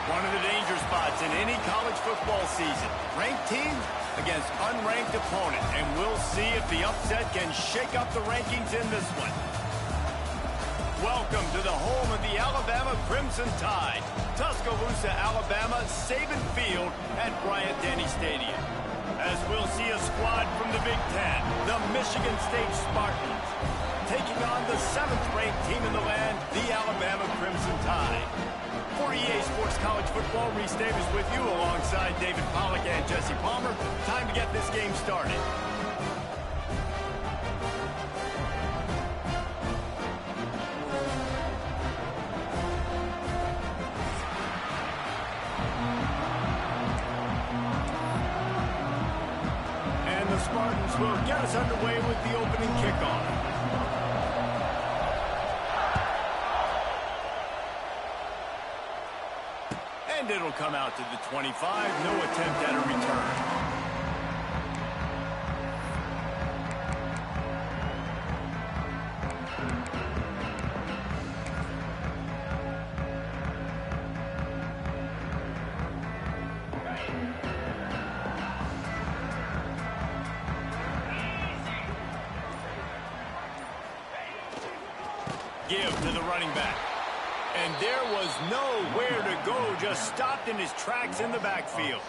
One of the danger spots in any college football season. Ranked team against unranked opponent. And we'll see if the upset can shake up the rankings in this one. Welcome to the home of the Alabama Crimson Tide. Tuscaloosa, Alabama, Saban Field at Bryant-Denny Stadium. As we'll see a squad from the Big Ten, the Michigan State Spartans, taking on the 7th-ranked team in the land, the Alabama Crimson Tide. For EA Sports College Football, Reese Davis with you alongside David Pollack and Jesse Palmer. Time to get this game started. And the Spartans will get us underway with the opening kickoff. And it'll come out to the 25. No attempt at a return. Give to the running back. And there was nowhere to go, just stopped in his tracks in the backfield.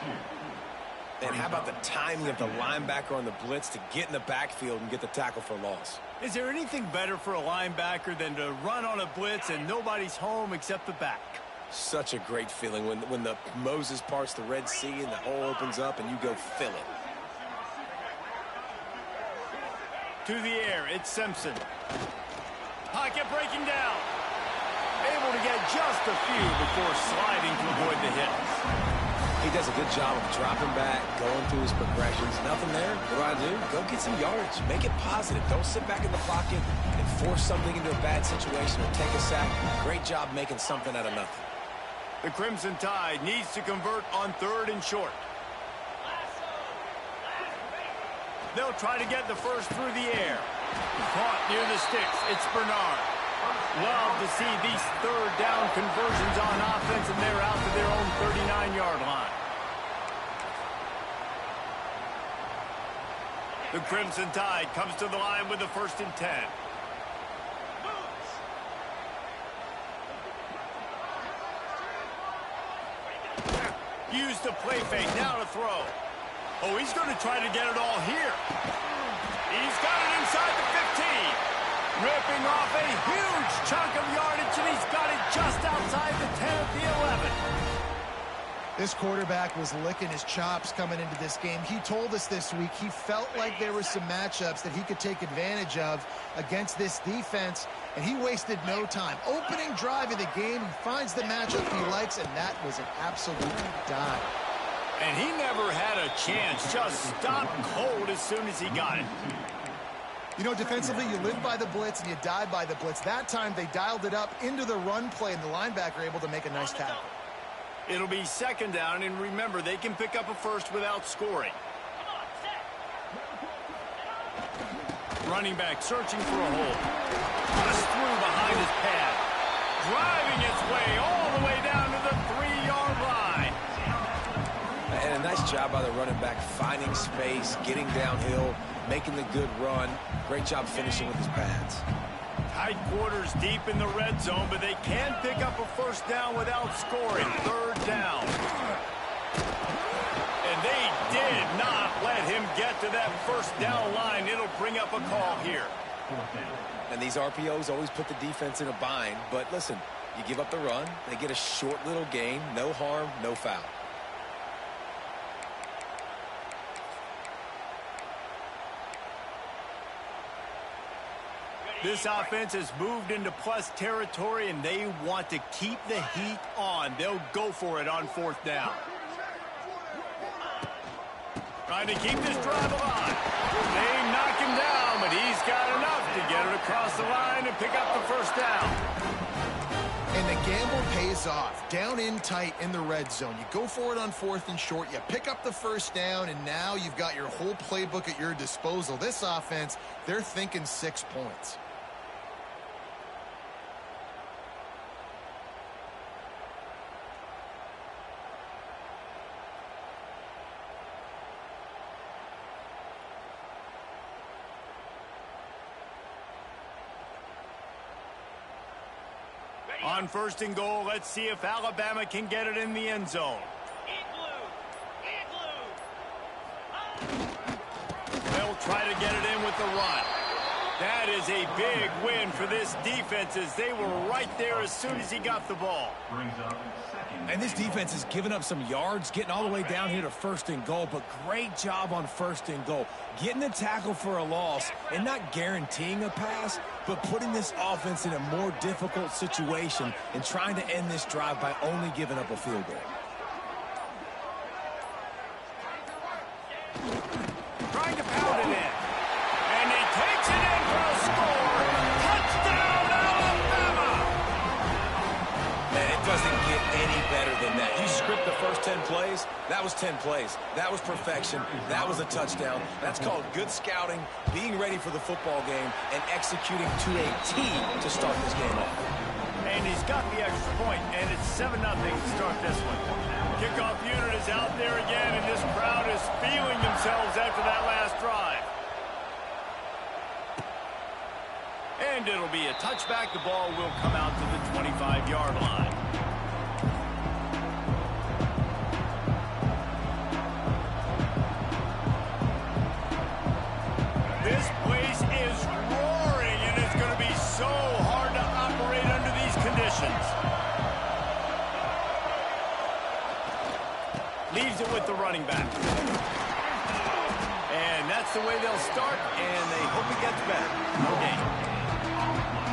And how about the timing of the linebacker on the blitz to get in the backfield and get the tackle for loss? Is there anything better for a linebacker than to run on a blitz and nobody's home except the back? Such a great feeling when the Moses parts the Red Sea and the hole opens up and you go fill it. To the air, it's Simpson. Pocket breaking down. Able to get just a few before sliding to avoid the hits. He does a good job of dropping back, going through his progressions. Nothing there. What do? Go get some yards. Make it positive. Don't sit back in the pocket and force something into a bad situation or take a sack. Great job making something out of nothing. The Crimson Tide needs to convert on 3rd and short. They'll try to get the first through the air. Caught near the sticks. It's Bernard. Love to see these 3rd down conversions on offense, and they're out to their own 39-yard line. The Crimson Tide comes to the line with the 1st and 10. Used to play fake, now to throw. Oh, he's going to try to get it all here. He's got it inside the 15. Ripping off a huge chunk of yardage, and he's got it just outside the 10 at the 11. This quarterback was licking his chops coming into this game. He told us this week he felt like there were some matchups that he could take advantage of against this defense, and he wasted no time. Opening drive of the game, he finds the matchup he likes, and that was an absolute dime. And he never had a chance, just stopped cold as soon as he got it. You know, defensively, you live by the blitz and you die by the blitz. That time, they dialed it up into the run play, and the linebacker able to make a nice tackle. It'll be 2nd down, and remember, they can pick up a first without scoring. Running back searching for a hole. Just through behind his pad. Driving its way all the way down to the 3-yard line. And a nice job by the running back, finding space, getting downhill, making the good run. Great job finishing with his pads. Tight quarters deep in the red zone, but they can pick up a 1st down without scoring. 3rd down. And they did not let him get to that 1st down line. It'll bring up a call here. And these RPOs always put the defense in a bind. But listen, you give up the run, they get a short little gain, no harm, no foul. This offense has moved into plus territory, and they want to keep the heat on. They'll go for it on 4th down. Trying to keep this drive alive. They knock him down, but he's got enough to get it across the line and pick up the 1st down. And the gamble pays off. Down in tight in the red zone. You go for it on 4th and short. You pick up the 1st down, and now you've got your whole playbook at your disposal. This offense, they're thinking 6 points. On 1st and goal, let's see if Alabama can get it in the end zone. They'll try to get it in with the run. That is a big win for this defense as they were right there as soon as he got the ball. And this defense has given up some yards, getting all the way down here to 1st and goal, but great job on 1st and goal. Getting the tackle for a loss and not guaranteeing a pass, but putting this offense in a more difficult situation and trying to end this drive by only giving up a field goal. Trying to pound it in. And he takes it in for a score. Touchdown, Alabama! Man, it doesn't get any better than that. You script the first 10 plays, that was 10 plays. That was perfection. That was a touchdown. That's called good scouting, being ready for the football game, and executing to a T to start this game off. And he's got the extra point, and it's 7-0 to start this one. Kickoff unit is out there again, and this crowd is feeling themselves after that last drive. And it'll be a touchback. The ball will come out to the 25-yard line. This place is roaring, and it's going to be so hard to operate under these conditions. Leaves it with the running back. And that's the way they'll start, and they hope it gets better. No gain.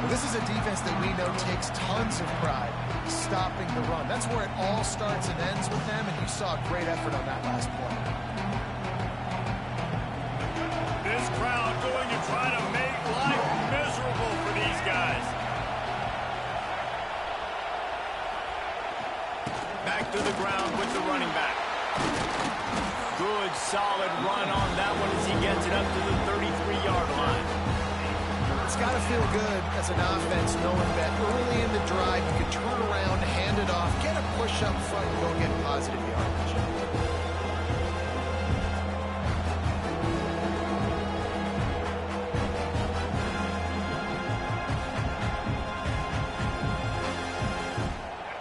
Well, this is a defense that we know takes tons of pride stopping the run. That's where it all starts and ends with them, and you saw a great effort on that last play. This crowd going to try to make life miserable for these guys. Back to the ground with the running back. Good, solid run on that one as he gets it up to the 33-yard line. It's got to feel good as an offense knowing that early in the drive you can turn around, hand it off, get a push up front, and go get positive yardage.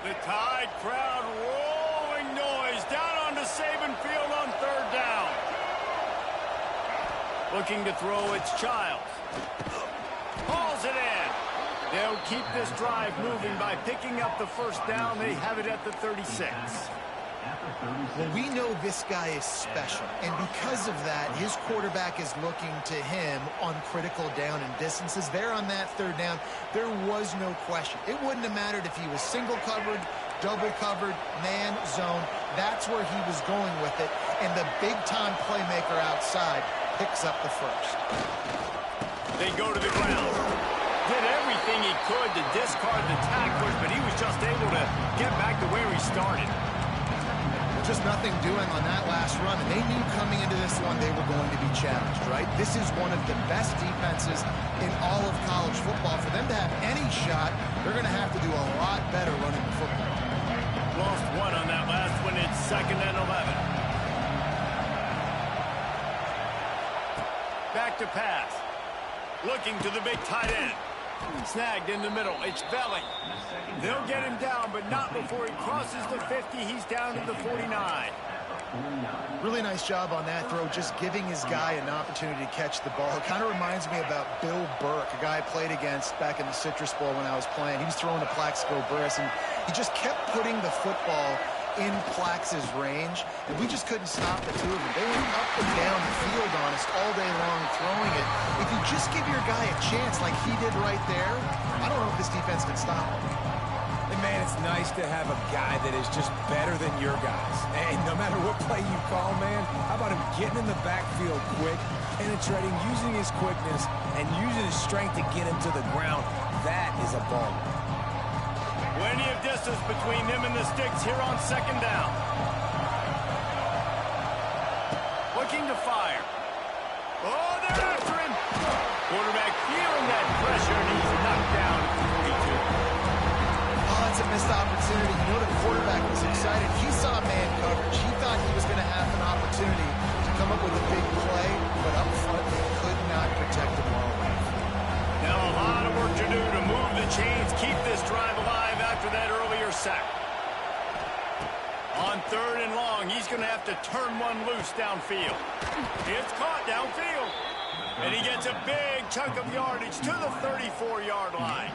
The Tide crowd rolling noise down onto Saban Field on 3rd down. Looking to throw, it's Childs. Hauls it in. They'll keep this drive moving by picking up the 1st down. They have it at the 36. Well, we know this guy is special, and because of that, his quarterback is looking to him on critical down and distances. There on that 3rd down, there was no question. It wouldn't have mattered if he was single covered, double covered, man, zone. That's where he was going with it, and the big-time playmaker outside picks up the 1st. They go to the ground. Did everything he could to discard the tacklers, but he was just able to get back to where he started. Just nothing doing on that last run, and they knew coming into this one they were going to be challenged, right? This is one of the best defenses in all of college football. For them to have any shot, they're going to have to do a lot better running the football. Lost one on that last one. It's 2nd and 11. Back to pass. Looking to the big tight end. Snagged in the middle. It's Belling. They'll get him down, but not before he crosses the 50. He's down to the 49. Really nice job on that throw, just giving his guy an opportunity to catch the ball. It kind of reminds me about Bill Burke, a guy I played against back in the Citrus Bowl when I was playing. He was throwing to Plaxico Burress, and he just kept putting the football in Plax's range, and we just couldn't stop the two of them. They went up and down the field on us all day long throwing it. If you just give your guy a chance like he did right there, I don't know if this defense can stop him. And man, it's nice to have a guy that is just better than your guys. And no matter what play you call, man, how about him getting in the backfield quick, penetrating, using his quickness, and using his strength to get him to the ground? That is a baller. Plenty of distance between them and the sticks here on 2nd down. Looking to fire. Oh, they're after him. Quarterback feeling that pressure, and he's knocked down at the 42. Oh, that's a missed opportunity. You know the quarterback was excited. He saw man coverage. He thought he was going to have an opportunity to come up with a big play, but up front they could not protect him well enough. Now a lot of work to do to move the chains, keep this drive alive. after that earlier sack. On 3rd and long, he's going to have to turn one loose downfield. It's caught downfield. And he gets a big chunk of yardage to the 34-yard line.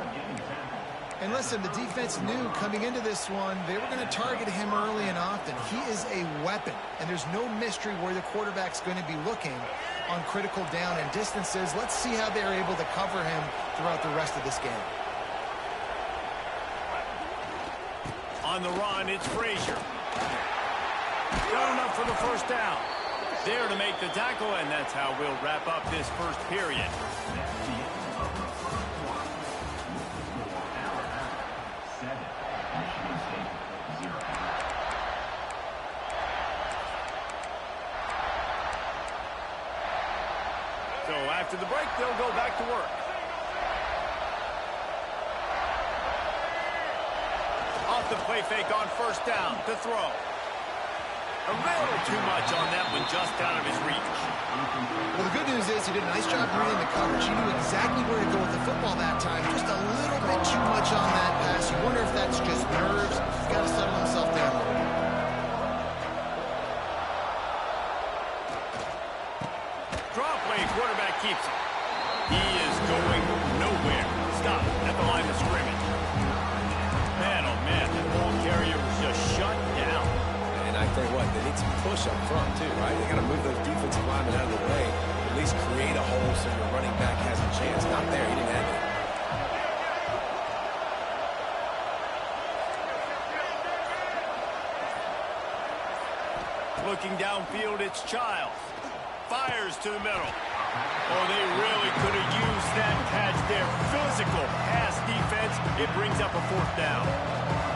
And listen, the defense knew coming into this one, they were going to target him early and often. He is a weapon, and there's no mystery where the quarterback's going to be looking on critical down and distances. Let's see how they're able to cover him throughout the rest of this game. On the run, it's Frazier. Got enough for the first down. There to make the tackle, and that's how we'll wrap up this first period. So after the break, they'll go back to work. Off the play fake on first down to throw. A little too much on that one, just out of his reach. Well, the good news is he did a nice job reading the coverage. He knew exactly where to go with the football that time. Just a little bit too much on that pass. You wonder if that's just nerves. He's got to settle himself down. Drop play, quarterback keeps it. He is going nowhere. Stop at the line of scrimmage. Man, oh man, the ball carrier was just shut down. And I tell you what, they need some push up front too, right? They got to move those defensive linemen out of the way. At least create a hole so your running back has a chance. Not there. He didn't have it. Looking downfield, it's Childs. Fires to the middle. Oh, they really could have used that catch there. Physical pass defense. It brings up a 4th down.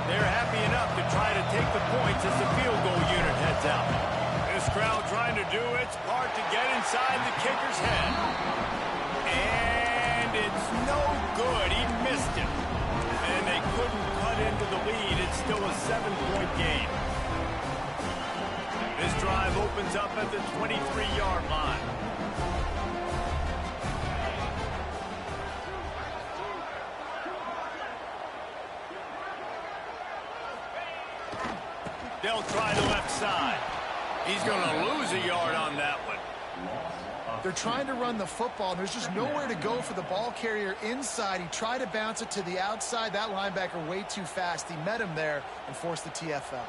They're happy enough to try to take the points as the field goal unit heads out. This crowd trying to do its part to get inside the kicker's head. And it's no good. He missed it. And they couldn't cut into the lead. It's still a 7-point game. This drive opens up at the 23-yard line. They'll try the left side. He's going to lose a yard on that one. They're trying to run the football. There's just nowhere to go for the ball carrier inside. He tried to bounce it to the outside. That linebacker way too fast. He met him there and forced the TFL.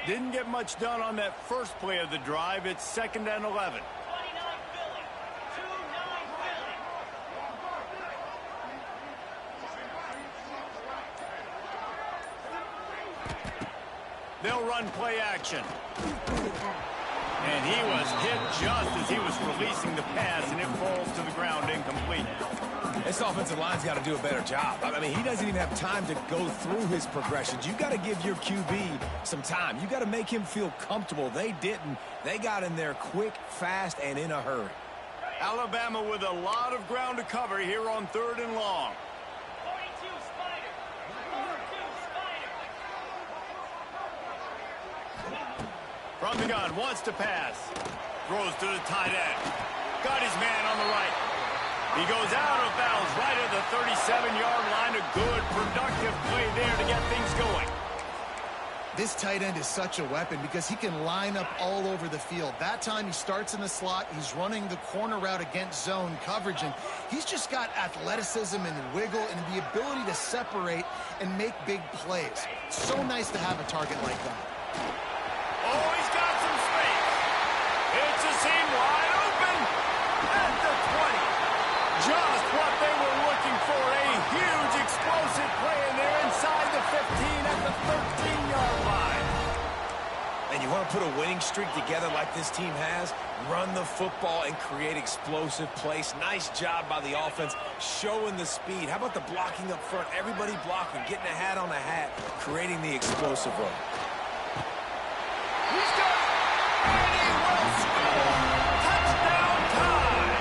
Didn't get much done on that first play of the drive. It's 2nd and 11. They'll run play action. And he was hit just as he was releasing the pass, and it falls to the ground incomplete. This offensive line's got to do a better job. I mean, he doesn't even have time to go through his progressions. You got to give your QB some time. You got to make him feel comfortable. They didn't. They got in there quick, fast, and in a hurry. Alabama with a lot of ground to cover here on 3rd and long. From the gun, wants to pass. Throws to the tight end. Got his man on the right. He goes out of bounds right at the 37-yard line. A good, productive play there to get things going. This tight end is such a weapon because he can line up all over the field. That time he starts in the slot. He's running the corner route against zone coverage, and he's just got athleticism and wiggle and the ability to separate and make big plays. So nice to have a target like that. Oh, he's got some space. It's a seam wide open at the 20. Just what they were looking for. A huge explosive play, and they're inside the 15 at the 13-yard line. And you want to put a winning streak together like this team has, run the football and create explosive plays. Nice job by the offense, showing the speed. How about the blocking up front? Everybody blocking, getting a hat on a hat, creating the explosive run. He's got it, and he will score. Touchdown time.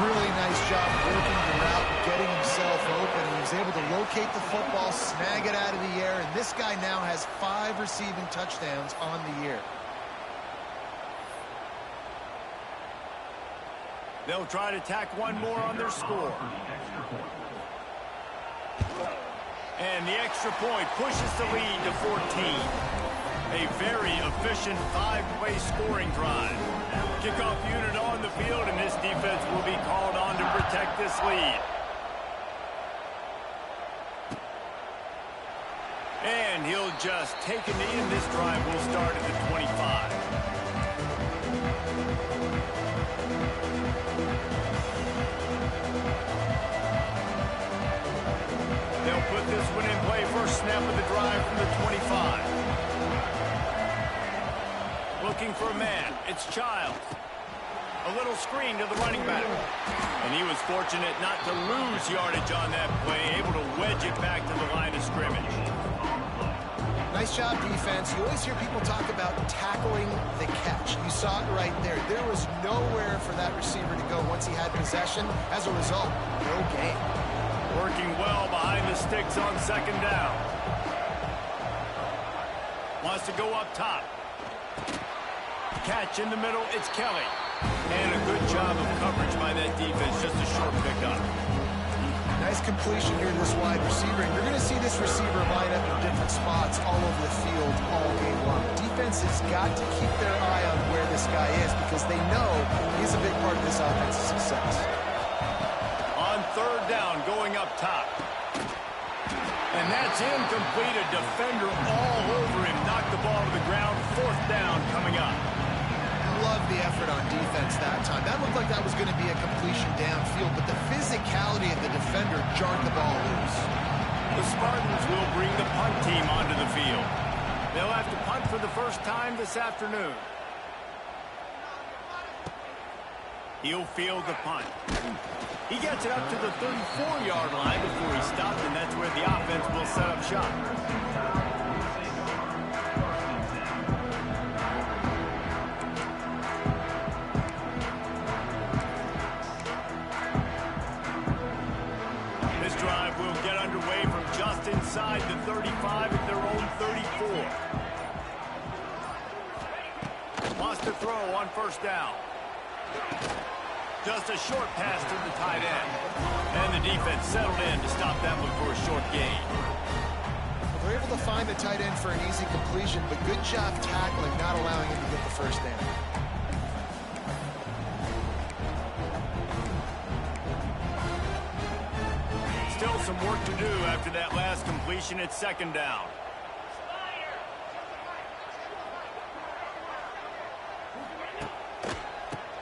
Really nice job working the route and getting himself open. He was able to locate the football, snag it out of the air, and this guy now has 5 receiving touchdowns on the year. They'll try to tack one more on their score. And the extra point pushes the lead to 14. A very efficient 5-play scoring drive. Kickoff unit on the field, and this defense will be called on to protect this lead. And he'll just take a knee, and this drive will start at the 25. They'll put this one in play. First snap of the drive from the 25. Looking for a man. It's Childs. A little screen to the running back. And he was fortunate not to lose yardage on that play, able to wedge it back to the line of scrimmage. Nice job, defense. You always hear people talk about tackling the catch. You saw it right there. There was nowhere for that receiver to go once he had possession. As a result, no gain. Working well behind the sticks on second down. Wants to go up top. Catch in the middle, it's Kelly. And a good job of coverage by that defense, just a short pickup. Nice completion here to this wide receiver, and you're going to see this receiver line up in different spots all over the field all game long. Defense has got to keep their eye on where this guy is because they know he's a big part of this offense's success. On third down, going up top. And that's incomplete. A defender all over him. Knocked the ball to the ground. Fourth down coming up. Love the effort on defense that time. That looked like that was going to be a completion downfield, but the physicality of the defender jarred the ball loose. The Spartans will bring the punt team onto the field. They'll have to punt for the first time this afternoon. He'll field the punt. He gets it up to the 34-yard line before he stopped, and that's where the offense will set up shop. This drive will get underway from just inside the 35 at their own 34. Wants to throw on first down. Just a short pass to the tight end. And the defense settled in to stop that one for a short gain. They're able to find the tight end for an easy completion, but good job tackling, not allowing him to get the first down. Still some work to do after that last completion at second down.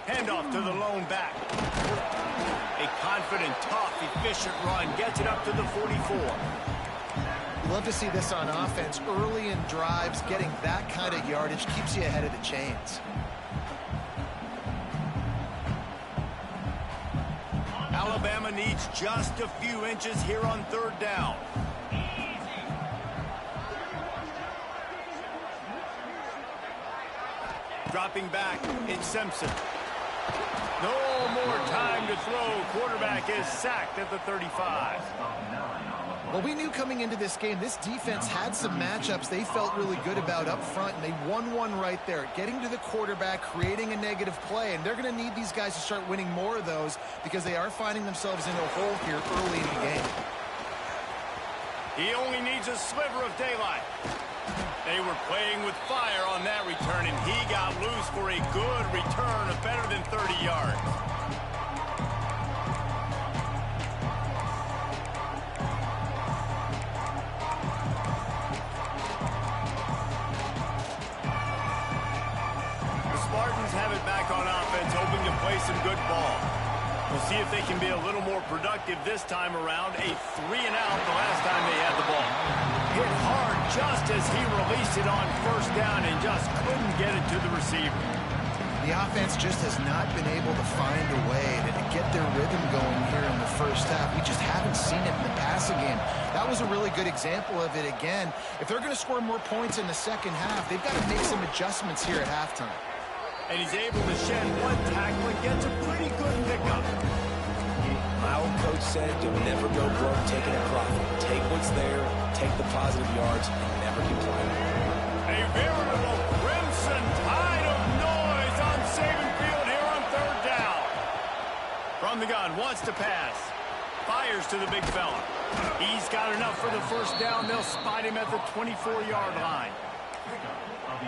Handoff to the lone back. A confident, tough, efficient run. Gets it up to the 44. Love to see this on offense. Early in drives, getting that kind of yardage keeps you ahead of the chains. Alabama needs just a few inches here on third down. Dropping back, it's Simpson. No more time to throw. Quarterback is sacked at the 35. Well, we knew coming into this game, this defense had some matchups they felt really good about up front, and they won one right there. Getting to the quarterback, creating a negative play, and they're going to need these guys to start winning more of those because they are finding themselves in a hole here early in the game. He only needs a sliver of daylight. They were playing with fire on that return, and he got loose for a good return of better than 30 yards. The Spartans have it back on offense, hoping to play some good ball. We'll see if they can be a little more productive this time around. A 3-and-out the last time they had the ball. Hit hard just as he released it on first down and just couldn't get it to the receiver. The offense just has not been able to find a way to get their rhythm going here in the first half. We just haven't seen it in the passing game. That was a really good example of it again. If they're going to score more points in the second half, they've got to make some adjustments here at halftime. And he's able to shed one tackle and gets a pretty good pickup. coach said, you'll never go broke taking a profit. Take what's there, take the positive yards, and never complain. A veritable crimson tide of noise on Saban Field here on third down. From the gun, wants to pass. Fires to the big fella. He's got enough for the first down. They'll spot him at the 24-yard line.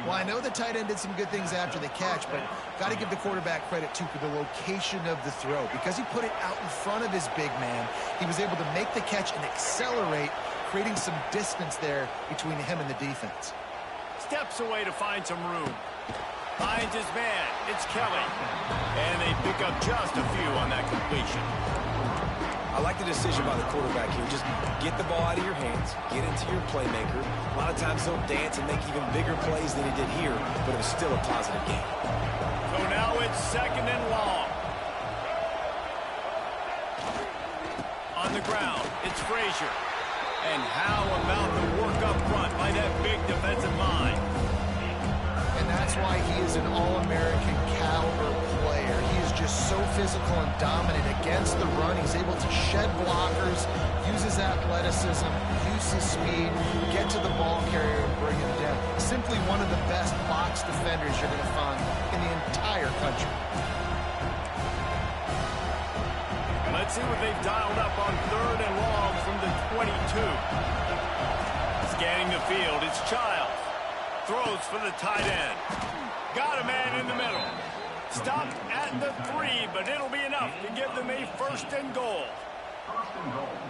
Well, I know the tight end did some good things after the catch, but got to give the quarterback credit, too, for the location of the throw. Because he put it out in front of his big man, he was able to make the catch and accelerate, creating some distance there between him and the defense. Steps away to find some room. Finds his man. It's Kelly. And they pick up just a few on that completion. I like the decision by the quarterback here. Just get the ball out of your hands, get into your playmaker. A lot of times he'll dance and make even bigger plays than he did here, but it was still a positive game. So now it's second and long. On the ground, it's Frazier. And how about the work up front by that big defensive line? And that's why he is an All-American caliber player. He is just so physical and dominant against the run. He's able to shed blockers, use his athleticism, use his speed, get to the ball carrier and bring him down. Simply one of the best box defenders you're going to find in the entire country. Let's see what they've dialed up on third and long from the 22. Scanning the field, it's Childs. Throws for the tight end. Got a man in the middle. Stopped at the 3, but it'll be enough to give them a first and goal.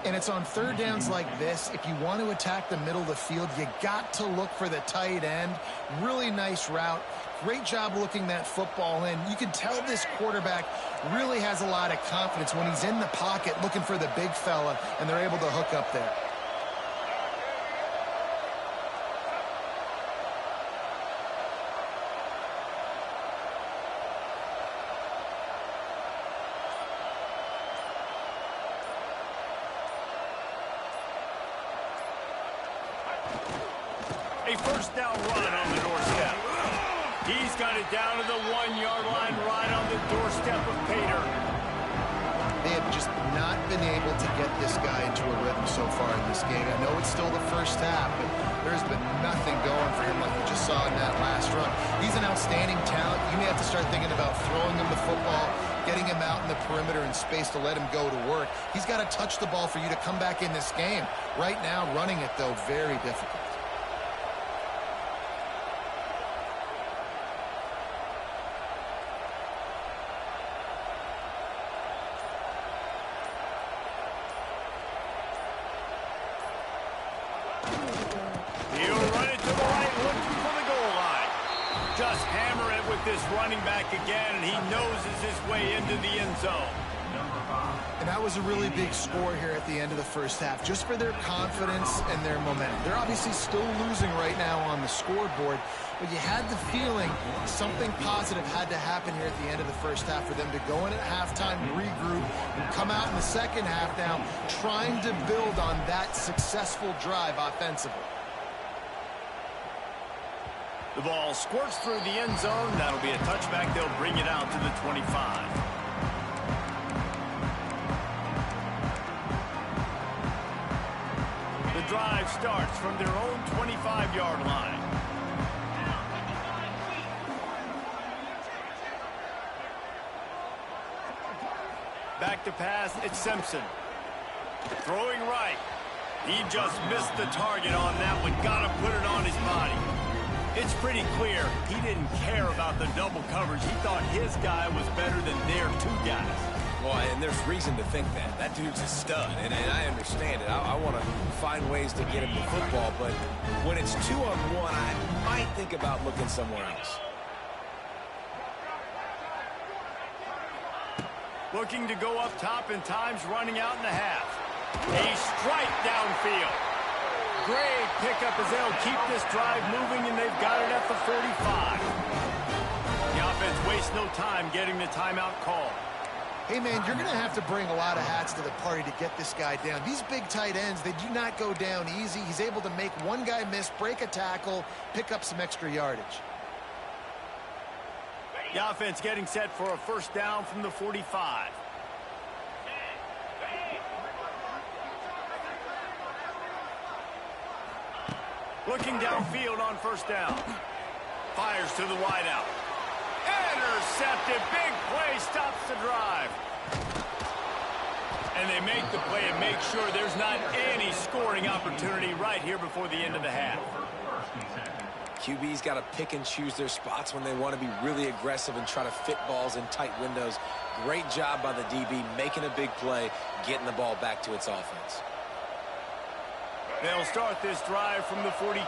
And it's on third downs like this. If you want to attack the middle of the field, you got to look for the tight end. Really nice route. Great job looking that football in. You can tell this quarterback really has a lot of confidence when he's in the pocket looking for the big fella, and they're able to hook up there. A first down run on the doorstep. He's got it down to the 1-yard line right on the doorstep of Pater. They have just not been able to get this guy into a rhythm so far in this game. I know it's still the first half, but there's been nothing going for him like we just saw in that last run. He's an outstanding talent. You may have to start thinking about throwing him the football, getting him out in the perimeter in space to let him go to work. He's got to touch the ball for you to come back in this game. Right now, running it, though, very difficult. This running back again, and he noses his way into the end zone. And that was a really big score here at the end of the first half, just for their confidence and their momentum. They're obviously still losing right now on the scoreboard, but you had the feeling something positive had to happen here at the end of the first half for them to go in at halftime, regroup, and come out in the second half now trying to build on that successful drive offensively. The ball squirts through the end zone. That'll be a touchback. They'll bring it out to the 25. The drive starts from their own 25-yard line. Back to pass, it's Simpson. Throwing right. He just missed the target on that one. Got to put it on his body. It's pretty clear he didn't care about the double coverage. He thought his guy was better than their two guys. Well, and there's reason to think that. That dude's a stud, and I understand it. I want to find ways to get him the football, but when it's 2-on-1, I might think about looking somewhere else. Looking to go up top, and time's running out in the half. A strike downfield. Great pickup as they'll keep this drive moving, and they've got it at the 45. The offense wastes no time getting the timeout call. Hey, man, you're going to have to bring a lot of hats to the party to get this guy down. These big tight ends, they do not go down easy. He's able to make one guy miss, break a tackle, pick up some extra yardage. The offense getting set for a first down from the 45. Looking downfield on first down. Fires to the wideout. Intercepted. Big play stops the drive. And they make the play and make sure there's not any scoring opportunity right here before the end of the half. QB's got to pick and choose their spots when they want to be really aggressive and try to fit balls in tight windows. Great job by the DB making a big play, getting the ball back to its offense. They'll start this drive from the 42.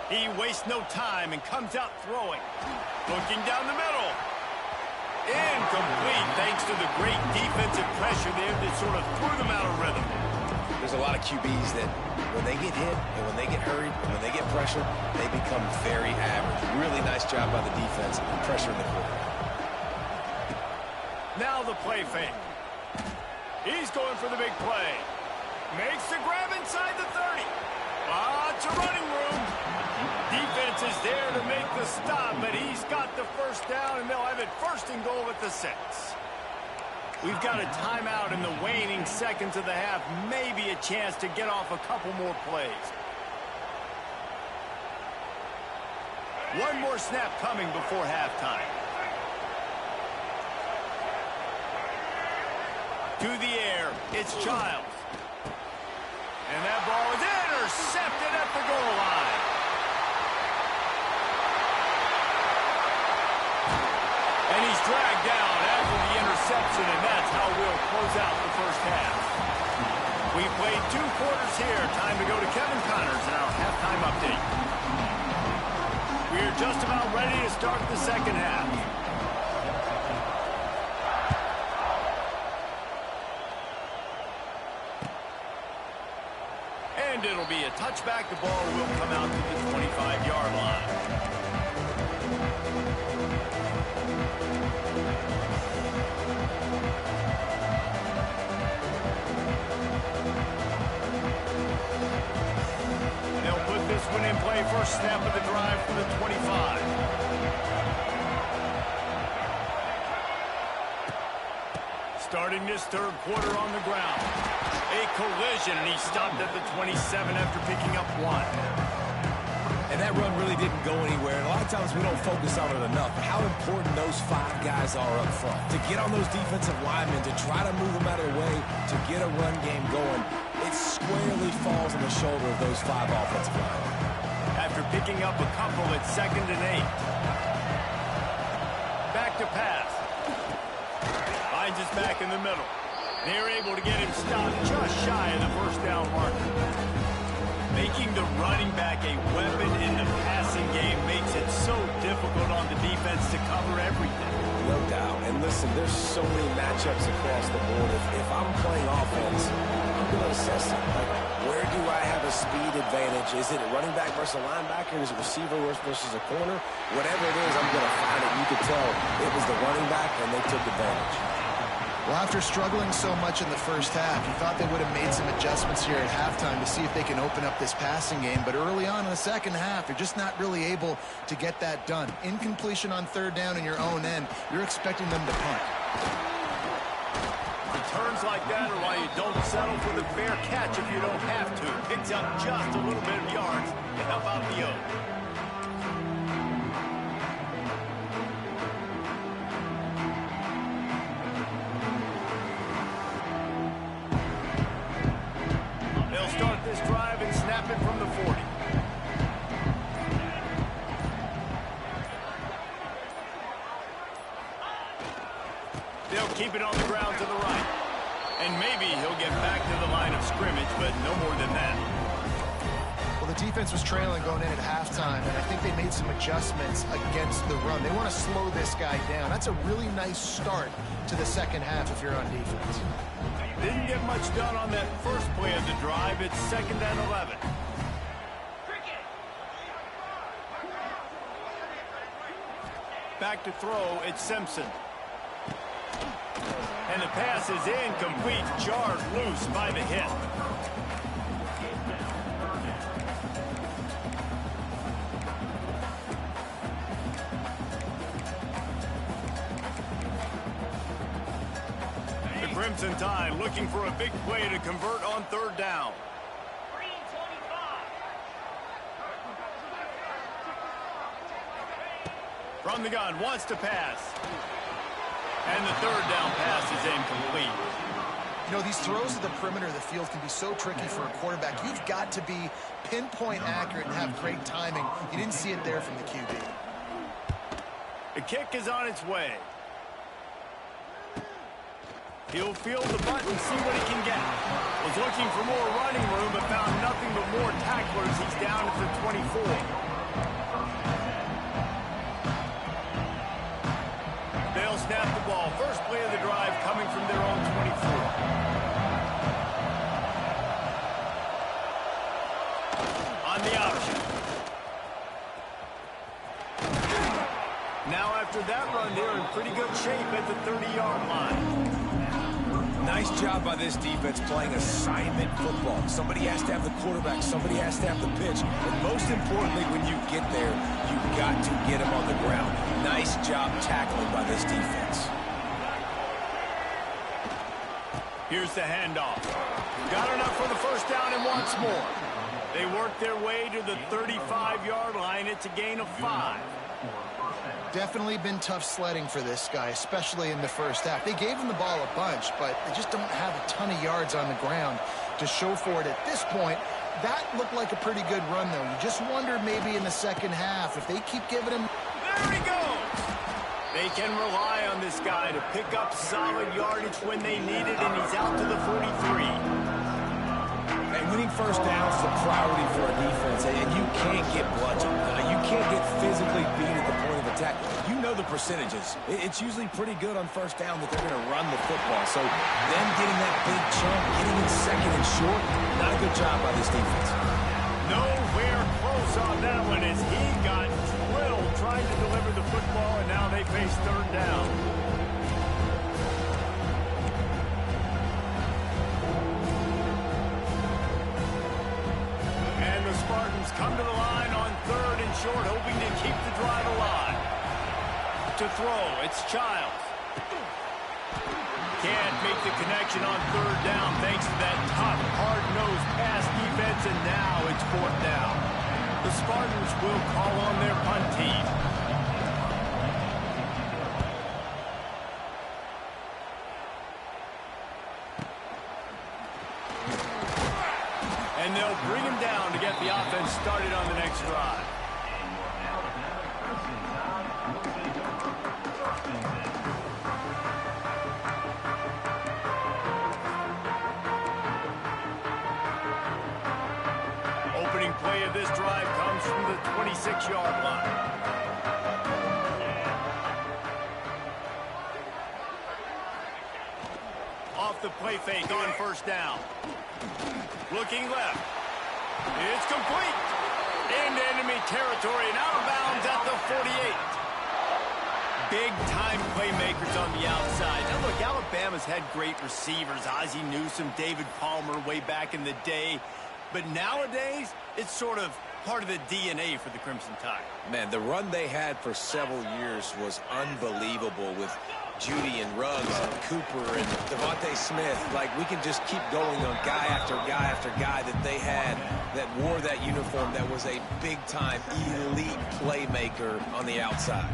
He wastes no time and comes out throwing. Looking down the middle. Incomplete thanks to the great defensive pressure there that sort of threw them out of rhythm. There's a lot of QBs that when they get hit and when they get hurried and when they get pressured, they become very average. Really nice job by the defense pressuring the quarterback. Now the play fake. He's going for the big play. Makes the grab inside the 30. Lots of running room. Defense is there to make the stop, but he's got the first down, and they'll have it first and goal at the 6. We've got a timeout in the waning seconds of the half. Maybe a chance to get off a couple more plays. One more snap coming before halftime. To the air, it's Childs. And that ball is intercepted at the goal line. And he's dragged down after the interception, and that's how we'll close out the first half. We played 2 quarters here. Time to go to Kevin Connors in our halftime update. We're just about ready to start the second half. And it'll be a touchback. The ball will come out to the 25-yard line. One in play, first snap of the drive for the 25. Starting this third quarter on the ground. A collision, and he stopped at the 27 after picking up 1. And that run really didn't go anywhere. And a lot of times we don't focus on it enough. How important those 5 guys are up front. To get on those defensive linemen, to try to move them out of the way, to get a run game going, it squarely falls on the shoulder of those 5 offensive linemen. After picking up a couple at 2nd and 8. Back to pass. Finds his back in the middle. They're able to get him stopped just shy of the first down marker. Making the running back a weapon in the passing game makes it so difficult on the defense to cover everything. No doubt. And listen, there's so many matchups across the board. If I'm playing offense, I'm going to assess it. Like, where do I have a speed advantage? Is it a running back versus a linebacker? Is it a receiver versus a corner? Whatever it is, I'm going to find it. You could tell it was the running back, and they took advantage. Well, after struggling so much in the first half, you thought they would have made some adjustments here at halftime to see if they can open up this passing game. But early on in the second half, you're just not really able to get that done. Incompletion on third down in your own end, you're expecting them to punt. Returns like that are why you don't settle for the fair catch if you don't have to. Picks up just a little bit of yards to help out the O. From the 40. They'll keep it on the ground to the right. And maybe he'll get back to the line of scrimmage, but no more than that. Well, the defense was trailing going in at halftime, and I think they made some adjustments against the run. They want to slow this guy down. That's a really nice start to the second half if you're on defense. Didn't get much done on that first play of the drive. It's 2nd and 11. Back to throw, it's Simpson. And the pass is incomplete, jarred loose by the hit. Crimson Tide looking for a big play to convert on third down. From the gun, wants to pass. And the third down pass is incomplete. You know, these throws at the perimeter of the field can be so tricky for a quarterback. You've got to be pinpoint accurate and have great timing. You didn't see it there from the QB. The kick is on its way. He'll feel the button, see what he can get. Was looking for more running room, but found nothing but more tacklers. He's down at the 24. They'll snap the ball. First play of the drive coming from their own 24. On the option. Now after that run, they're in pretty good shape at the 30-yard line. Nice job by this defense playing assignment football. Somebody has to have the quarterback. Somebody has to have the pitch. And most importantly, when you get there, you've got to get him on the ground. Nice job tackling by this defense. Here's the handoff. Got enough for the first down and wants more. They work their way to the 35-yard line. It's a gain of 5. Definitely been tough sledding for this guy, especially in the first half. They gave him the ball a bunch, but they just don't have a ton of yards on the ground to show for it at this point. That looked like a pretty good run, though. You just wondered maybe in the second half if they keep giving him... There he goes! They can rely on this guy to pick up solid yardage when they need it, and he's out to the 43. And winning first downs is a priority for a defense, and you can't get bludgeoned. You can't get physically beat at the point of attack. You know the percentages. It's usually pretty good on first down that they're going to run the football. So them getting that big chunk, getting in second and short, not a good job by this defense. Nowhere close on that one as he got drilled trying to deliver the football, and now they face third down. Spartans come to the line on third and short, hoping to keep the drive alive. To throw, it's Childs. Can't make the connection on third down thanks to that tough, hard-nosed pass defense, and now it's fourth down. The Spartans will call on their punt team. And they'll bring him down to get the offense started on the next drive. Opening play of this drive comes from the 26-yard line. Off the play fake on first down. Looking left. It's complete. Into enemy territory and out of bounds at the 48. Big-time playmakers on the outside. Now, look, Alabama's had great receivers. Ozzie Newsome, David Palmer way back in the day. But nowadays, it's sort of part of the DNA for the Crimson Tide. Man, the run they had for several years was unbelievable with Judy and Ruggs and Cooper and Devontae Smith. Like, we can just keep going on guy after guy after guy that they had that wore that uniform that was a big-time elite playmaker on the outside.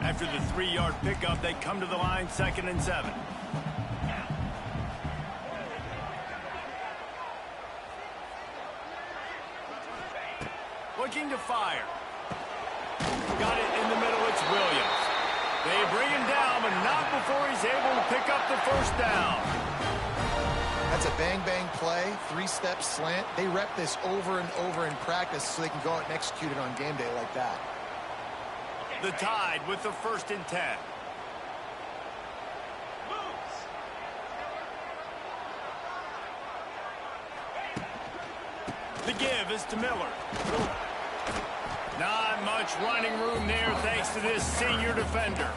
After the 3-yard pickup, they come to the line, 2nd and 7. Looking to fire. Got it in the middle, it's Williams. They bring him down, but not before he's able to pick up the first down. That's a bang-bang play, 3-step slant. They rep this over and over in practice so they can go out and execute it on game day like that. The Tide with the 1st and 10. The give is to Miller. Not much running room there thanks to this senior defender.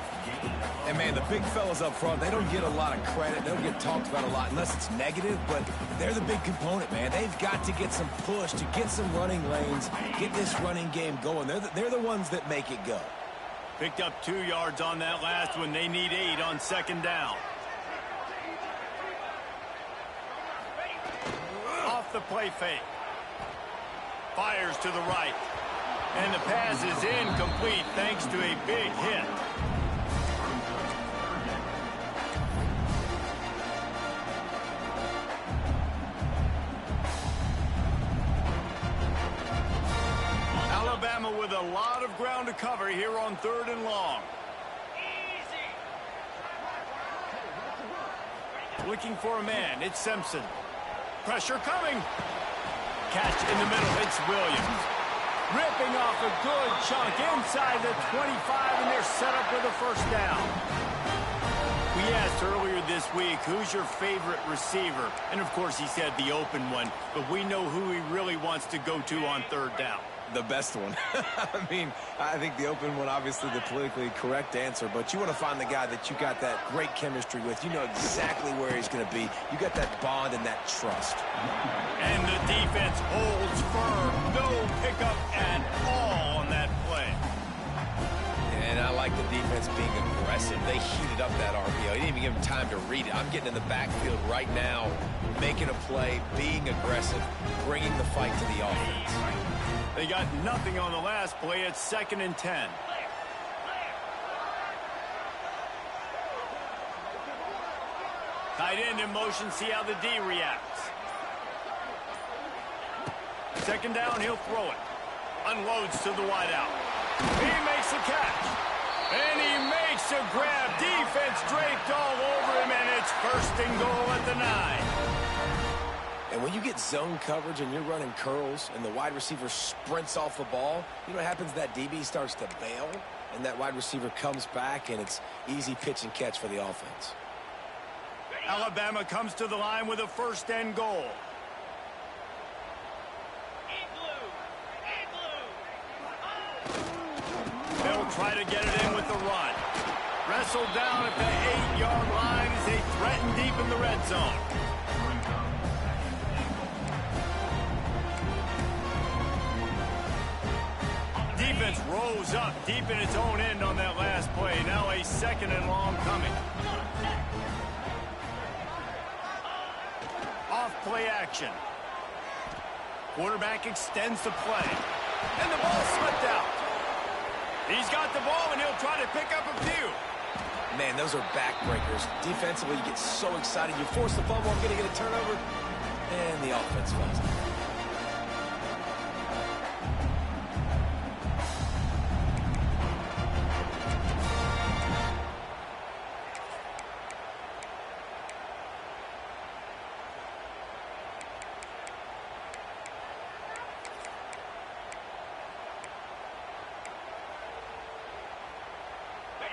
And, man, the big fellas up front, they don't get a lot of credit. They don't get talked about a lot unless it's negative, but they're the big component, man. They've got to get some push, to get some running lanes, get this running game going. They're the ones that make it go. Picked up 2 yards on that last one. They need 8 on second down. Off the play fake. Fires to the right. And the pass is incomplete thanks to a big hit. Alabama with a lot of ground to cover here on 3rd and long. Looking for a man. It's Simpson. Pressure coming. Catch in the middle. It's Williams. Ripping off a good chunk inside the 25, and they're set up with a first down. We asked earlier this week, who's your favorite receiver? And, of course, he said the open one, but we know who he really wants to go to on 3rd down. The best one. I mean, I think the open one, obviously the politically correct answer, but you want to find the guy that you got that great chemistry with. You know exactly where he's going to be. You got that bond and that trust. And the defense holds firm. No pickup at all on that play. And I like the defense being aggressive. They heated up that RPO. He didn't even give him time to read it. I'm getting in the backfield right now, making a play, being aggressive, bringing the fight to the offense. They got nothing on the last play. It's 2nd and 10. Tight end in motion. See how the D reacts. 2nd down. He'll throw it. Unloads to the wideout. He makes a catch. And he makes a grab. Defense draped all over him. And it's 1st and goal at the 9. And when you get zone coverage and you're running curls and the wide receiver sprints off the ball, you know what happens? That DB starts to bail, and that wide receiver comes back, and it's easy pitch and catch for the offense. Alabama comes to the line with a 1st and goal. They'll try to get it in with the run. Wrestled down at the 8-yard line as they threaten deep in the red zone. Defense rose up deep in its own end on that last play. Now a 2nd and long coming. Off play action. Quarterback extends the play. And the ball slipped out. He's got the ball, and he'll try to pick up a few. Man, those are backbreakers. Defensively, you get so excited. You force the fumble, I'm going to get a turnover, and the offense falls down.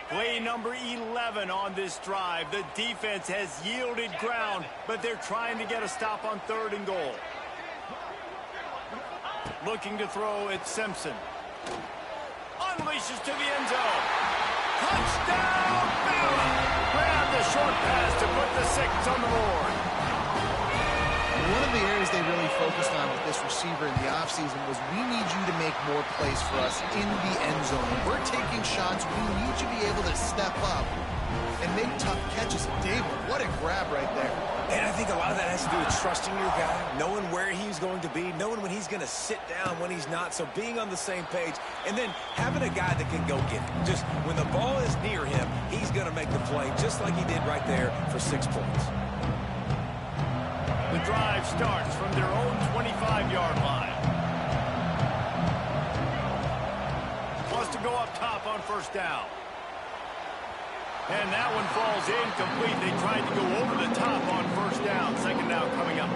Play number 11 on this drive. The defense has yielded ground, but they're trying to get a stop on 3rd and goal. Looking to throw at Simpson. Unleashes to the end zone. Touchdown, Bama! Grab the short pass to put the 6 on the board. One of the areas they really focused on with this receiver in the offseason was, we need you to make more plays for us in the end zone. When we're taking shots, we need you to be able to step up and make tough catches. David, what a grab right there. And I think a lot of that has to do with trusting your guy, knowing where he's going to be, knowing when he's going to sit down, when he's not, so being on the same page, and then having a guy that can go get it. Just when the ball is near him, he's going to make the play, just like he did right there for 6 points. The drive starts from their own 25-yard line. Wants to go up top on 1st down. And that one falls incomplete. They tried to go over the top on 1st down. 2nd down coming up.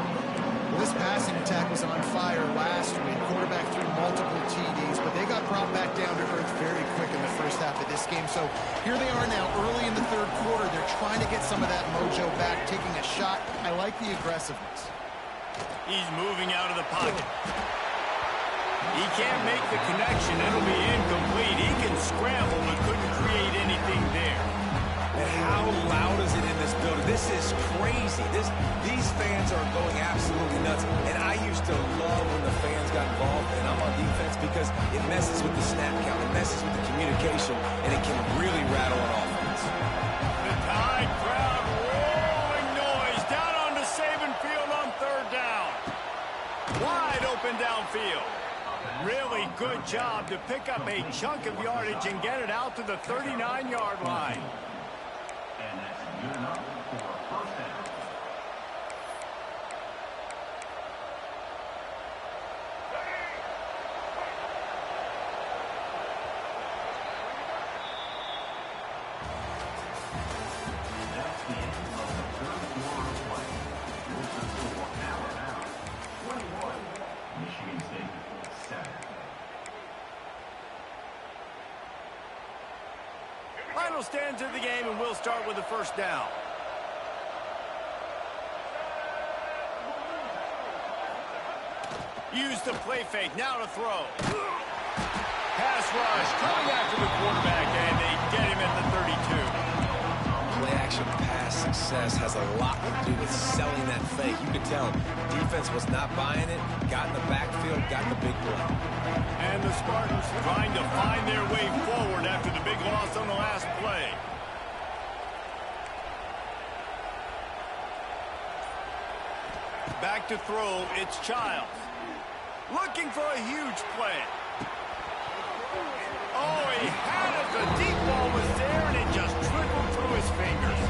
Well, this passing attack was on fire last week. Quarterback threw multiple TDs, but they got brought back down to earth very quick in the first half of this game. So here they are now early in the 3rd quarter. They're trying to get some of that mojo back, taking a shot. I like the aggressiveness. He's moving out of the pocket. He can't make the connection. It'll be incomplete. He can scramble, but couldn't create anything there. How loud is it in this building? This is crazy. These fans are going absolutely nuts. And I used to love when the fans got involved and I'm on defense because it messes with the snap count, it messes with the communication, and it can really rattle an offense. The Tide crowd rolling noise down onto Saban Field on third down. Wide open downfield. Really good job to pick up a chunk of yardage and get it out to the 39-yard line. And that's good enough for a first down. That's the end of the third quarter of play. Wilson score Alabama 21, Michigan State 7. Final stands of the game, and we'll start with the first down. Use the play fake, now to throw. Pass rush, coming after the quarterback, and they get him at the 32. Play action pass success has a lot to do with selling that fake. You could tell defense was not buying it, got in the backfield, got the big play. And the Spartans trying to find their way forward after the big loss on the last play. Back to throw, it's Childs. Looking for a huge play. Oh, he had it. The deep ball was there, and it just trickled through his fingers.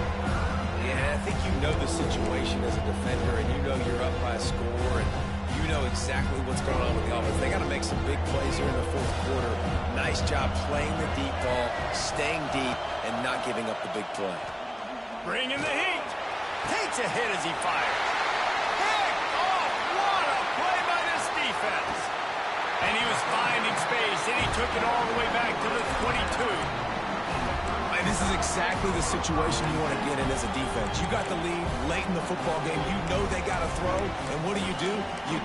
Yeah, I think you know the situation as a defender, and you know you're up by a score, and you know exactly what's going on with the offense. They got to make some big plays here in the fourth quarter. Nice job playing the deep ball, staying deep, and not giving up the big play. Bring in the heat. Takes a hit as he fires. Pick off. What a play by this defense. And he was finding space, and he took it all the way back to the 22. And this is exactly the situation you want to get in as a defense. You got the lead late in the football game. You know they got to throw. And what do? You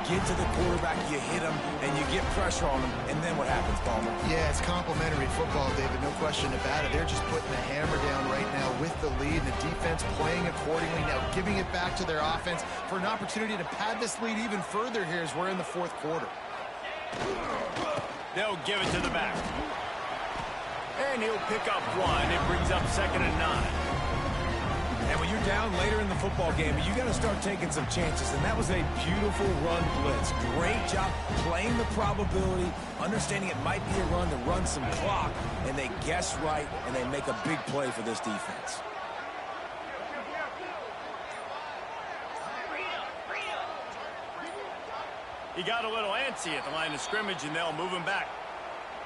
get to the quarterback, you hit him, and you get pressure on him. And then what happens, Palmer? Yeah, it's complimentary football, David. No question about it. They're just putting the hammer down right now with the lead. And the defense playing accordingly. Now giving it back to their offense for an opportunity to pad this lead even further here as we're in the fourth quarter. They'll give it to the back. And he'll pick up one. It brings up 2nd and 9. And when you're down later in the football game, you got to start taking some chances. And that was a beautiful run blitz. Great job playing the probability, understanding it might be a run to run some clock. And they guess right, and they make a big play for this defense. He got a little antsy at the line of scrimmage, and they'll move him back.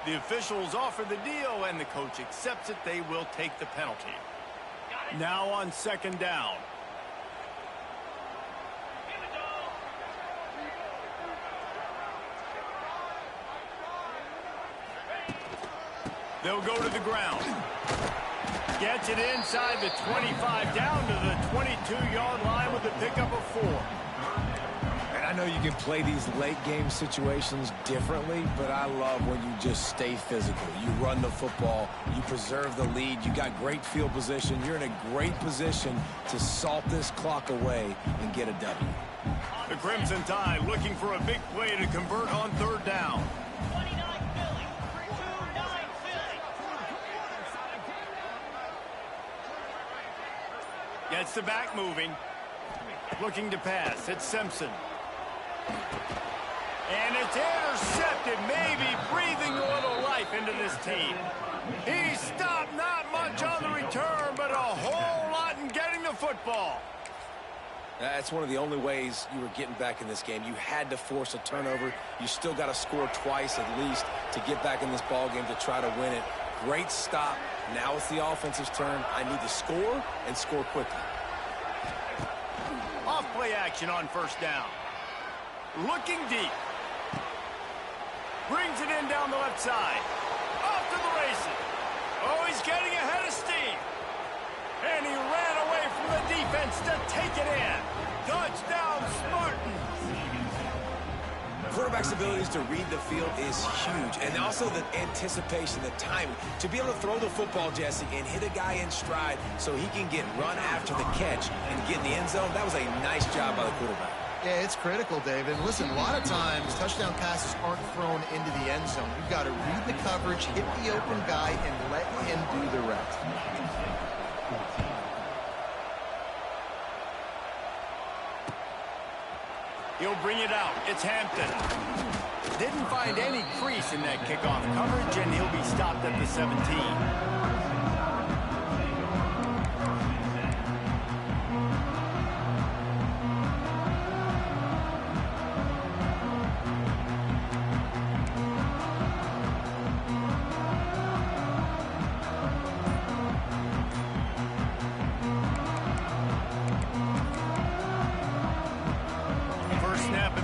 The officials offer the deal, and the coach accepts it. They will take the penalty. Now on 2nd down. They'll go to the ground. Gets it inside the 25, down to the 22-yard line with the pickup of 4. I know you can play these late game situations differently, but I love when you just stay physical. You run the football, you preserve the lead, you got great field position, you're in a great position to salt this clock away and get a W. The Crimson Tide looking for a big play to convert on 3rd down. 29 Philly. 29 Philly. Gets the back moving. Looking to pass. It's Simpson. And it's intercepted, maybe breathing a little life into this team. He stopped not much on the return, but a whole lot in getting the football. That's one of the only ways you were getting back in this game. You had to force a turnover. You still got to score twice at least to get back in this ball game to try to win it. Great stop. Now it's the offensive's turn. I need to score and score quickly. Off play action on 1st down. Looking deep. Brings it in down the left side. Off to the races. Oh, he's getting ahead of steam. And he ran away from the defense to take it in. Touchdown, Spartans. Quarterback's abilities to read the field is huge, and also the anticipation, the timing. To be able to throw the football, Jesse, and hit a guy in stride so he can get run after the catch and get in the end zone, that was a nice job by the quarterback. Yeah, it's critical, David. And listen, a lot of times touchdown passes aren't thrown into the end zone. You've got to read the coverage, hit the open guy, and let him do the rest. He'll bring it out. It's Hampton. Didn't find any crease in that kickoff coverage, and he'll be stopped at the 17.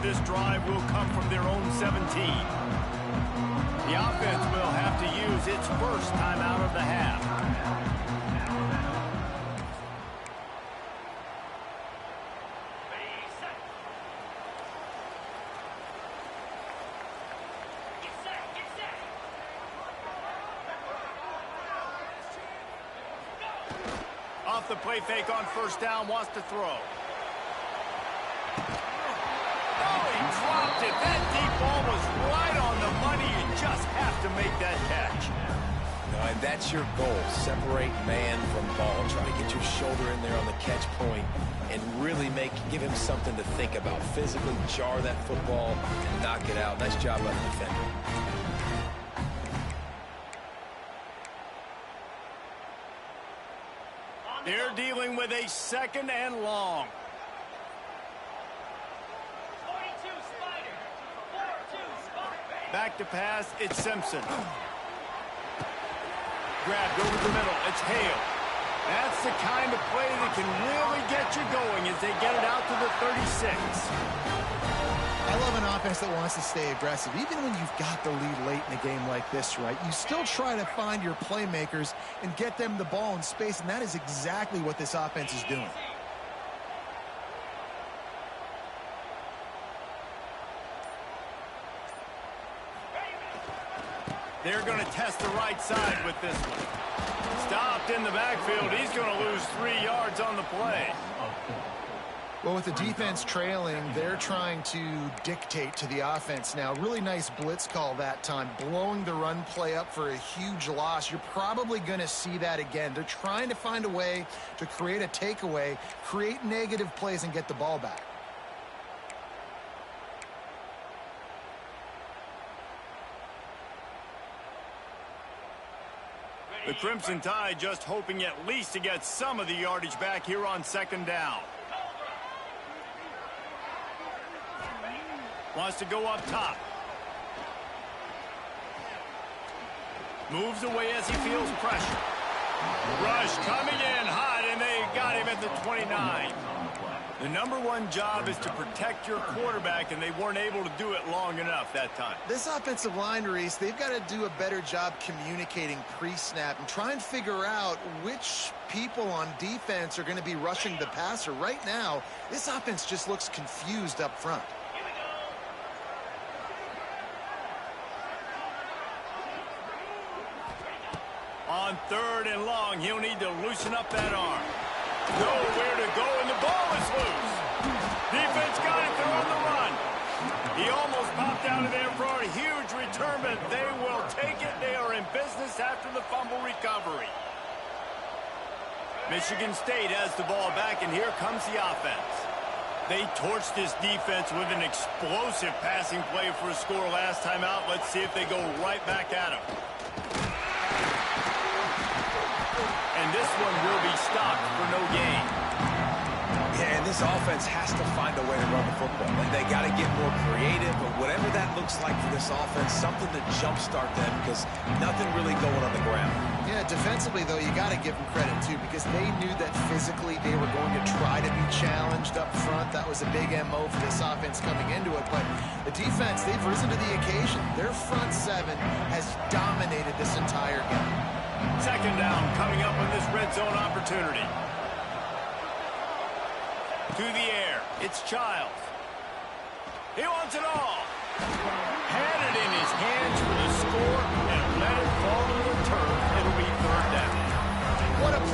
This drive will come from their own 17. The offense will have to use its first timeout of the half. Off the play fake on first down, wants to throw. Dropped it. That deep ball was right on the money. You just have to make that catch. And that's your goal. Separate man from ball. Try to get your shoulder in there on the catch point and really give him something to think about. Physically jar that football and knock it out. Nice job by the defender. They're dealing with a second and long. Back to pass, it's Simpson. Grabbed over the middle, it's Hale. That's the kind of play that can really get you going as they get it out to the 36. I love an offense that wants to stay aggressive. Even when you've got the lead late in a game like this, right, you still try to find your playmakers and get them the ball in space, and that is exactly what this offense is doing. They're going to test the right side with this one. Stopped in the backfield. He's going to lose 3 yards on the play. Well, with the defense trailing, they're trying to dictate to the offense now. Really nice blitz call that time, blowing the run play up for a huge loss. You're probably going to see that again. They're trying to find a way to create a takeaway, create negative plays, and get the ball back. The Crimson Tide just hoping at least to get some of the yardage back here on second down. Wants to go up top. Moves away as he feels pressure. Rush coming in hot, and they got him at the 29. The #1 job is to protect your quarterback, and they weren't able to do it long enough that time. This offensive line, Reese, they've got to do a better job communicating pre-snap and try and figure out which people on defense are going to be rushing the passer. Right now, this offense just looks confused up front. On third and long, he'll need to loosen up that arm. Nowhere to go, and the ball is loose. Defense got it. They're on the run. He almost popped out of there for a huge return, but they will take it. They are in business after the fumble recovery. Michigan State has the ball back, and here comes the offense. They torched this defense with an explosive passing play for a score last time out. Let's see if they go right back at him. And this one will be stopped for no gain. Yeah, and this offense has to find a way to run the football. They got to get more creative, but whatever that looks like for this offense, something to jumpstart them because nothing really going on the ground. Yeah, defensively, though, you got to give them credit, too, because they knew that physically they were going to try to be challenged up front. That was a big MO for this offense coming into it. But the defense, they've risen to the occasion. Their front seven has dominated this entire game. Second down coming up on this red zone opportunity. To the air. It's Childs. He wants it all.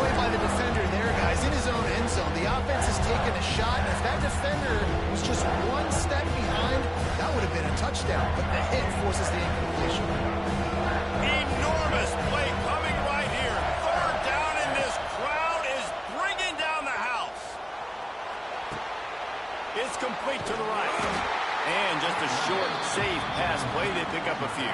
play by the defender there, guys, in his own end zone. The offense has taken a shot, and if that defender was just one step behind, that would have been a touchdown. But the hit forces the incompletion. Enormous play coming right here. Third down, and this crowd is bringing down the house. It's complete to the right. And just a short, safe pass play. They pick up a few.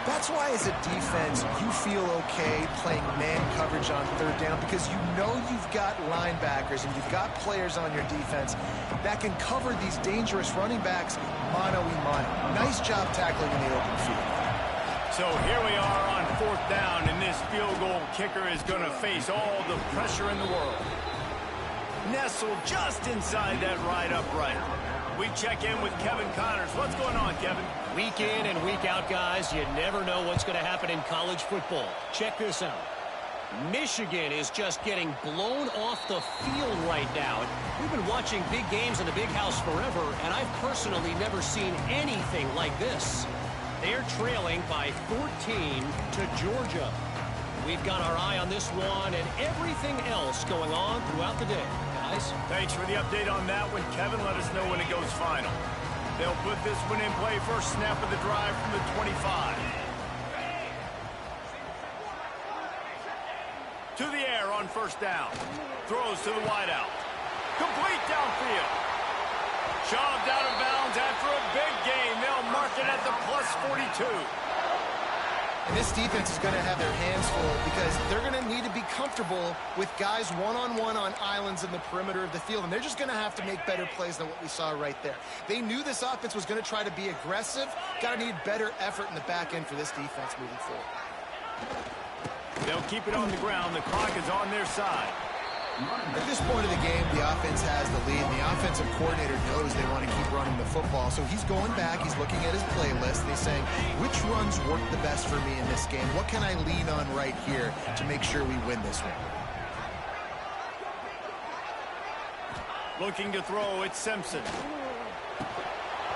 That's why as a defense, you feel okay playing man coverage on third down because you know you've got linebackers and you've got players on your defense that can cover these dangerous running backs mano-a-mano. Nice job tackling in the open field. So here we are on fourth down, and this field goal kicker is going to face all the pressure in the world. Nestled just inside that right upright. We check in with Kevin Connors. What's going on, Kevin? Week in and week out, guys, you never know what's going to happen in college football. Check this out. Michigan is just getting blown off the field right now. We've been watching big games in the Big House forever, and I've personally never seen anything like this. They're trailing by 14 to Georgia. We've got our eye on this one and everything else going on throughout the day. Guys? Thanks for the update on that one, Kevin. Let us know when it goes final. They'll put this one in play. First snap of the drive from the 25. To the air on first down. Throws to the wideout. Complete downfield. Shoved out of bounds after a big gain. They'll mark it at the plus 42. And this defense is going to have their hands full because they're going to need to be comfortable with guys one-on-one on islands in the perimeter of the field. And they're just going to have to make better plays than what we saw right there. They knew this offense was going to try to be aggressive. Got to need better effort in the back end for this defense moving forward. They'll keep it on the ground. The clock is on their side. At this point of the game, the offense has the lead, and the offensive coordinator knows they want to keep running the football. So he's going back, he's looking at his playlist, and he's saying, which runs work the best for me in this game? What can I lean on right here to make sure we win this one? Looking to throw, it's Simpson.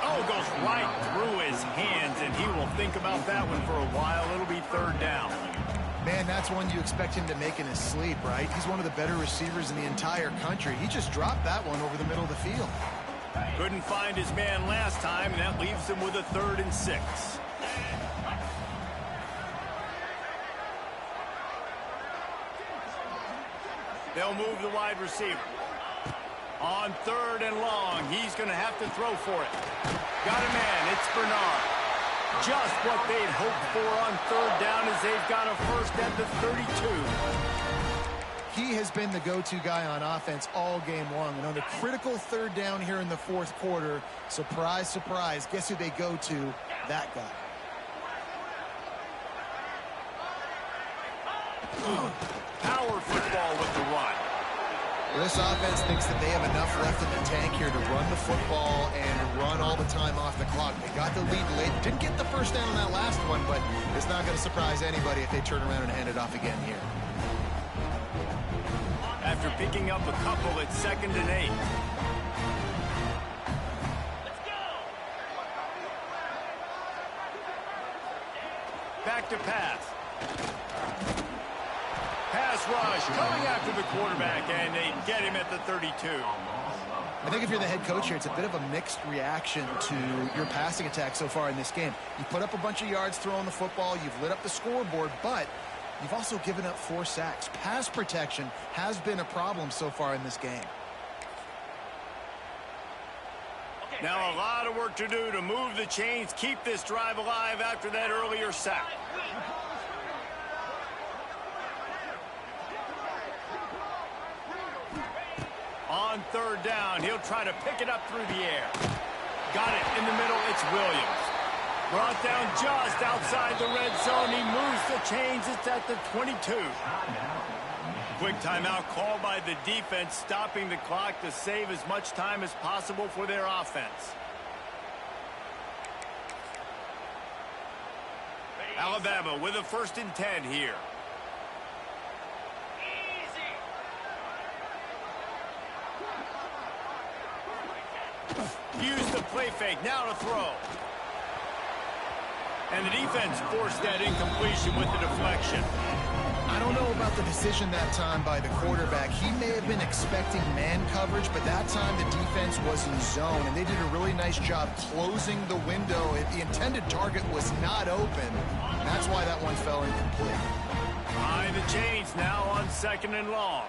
Oh, goes right through his hands, and he will think about that one for a while. It'll be third down. Man, that's one you expect him to make in his sleep, right? He's one of the better receivers in the entire country. He just dropped that one over the middle of the field. Couldn't find his man last time, and that leaves him with a 3rd and 6. They'll move the wide receiver. On 3rd and long, he's going to have to throw for it. Got a man, it's Bernard. Just what they'd hoped for on 3rd down as they've got a first at the 32. He has been the go-to guy on offense all game long. And on the critical 3rd down here in the 4th quarter, surprise, surprise, guess who they go to? That guy. Power football with the run. Well, this offense thinks that they have enough left in the tank here to run the football and run all the time off the clock. They got the lead late. Didn't get the first down on that last one, but it's not going to surprise anybody if they turn around and hand it off again here. After picking up a couple, it's 2nd and 8. Back to pass. Pass rush coming after the quarterback, and they get him at the 32. I think if you're the head coach here, it's a bit of a mixed reaction to your passing attack so far in this game. You put up a bunch of yards throwing the football, you've lit up the scoreboard, but you've also given up 4 sacks. Pass protection has been a problem so far in this game. Now a lot of work to do to move the chains, keep this drive alive after that earlier sack. On 3rd down, he'll try to pick it up through the air. Got it in the middle, it's Williams. Brought down just outside the red zone. He moves the chains, it's at the 22. Quick timeout called by the defense, stopping the clock to save as much time as possible for their offense. Alabama with a 1st and 10 here. Use the play fake, now to throw. And the defense forced that incompletion with the deflection. I don't know about the decision that time by the quarterback. He may have been expecting man coverage, but that time the defense was in zone, and they did a really nice job closing the window. The intended target was not open. That's why that one fell incomplete. Behind the chains now on 2nd and long.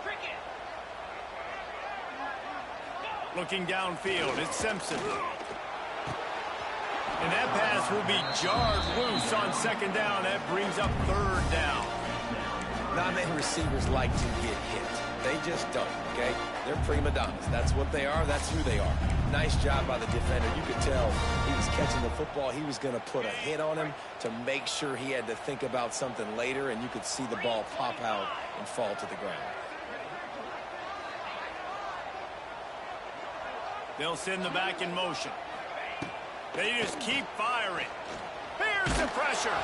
Looking downfield, it's Simpson. And that pass will be jarred loose on 2nd down. That brings up 3rd down. Not many receivers like to get hit. They just don't, okay? They're prima donnas. That's what they are. That's who they are. Nice job by the defender. You could tell he was catching the football. He was going to put a hit on him to make sure he had to think about something later, and you could see the ball pop out and fall to the ground. They'll send the back in motion. They just keep firing. Here's the pressure.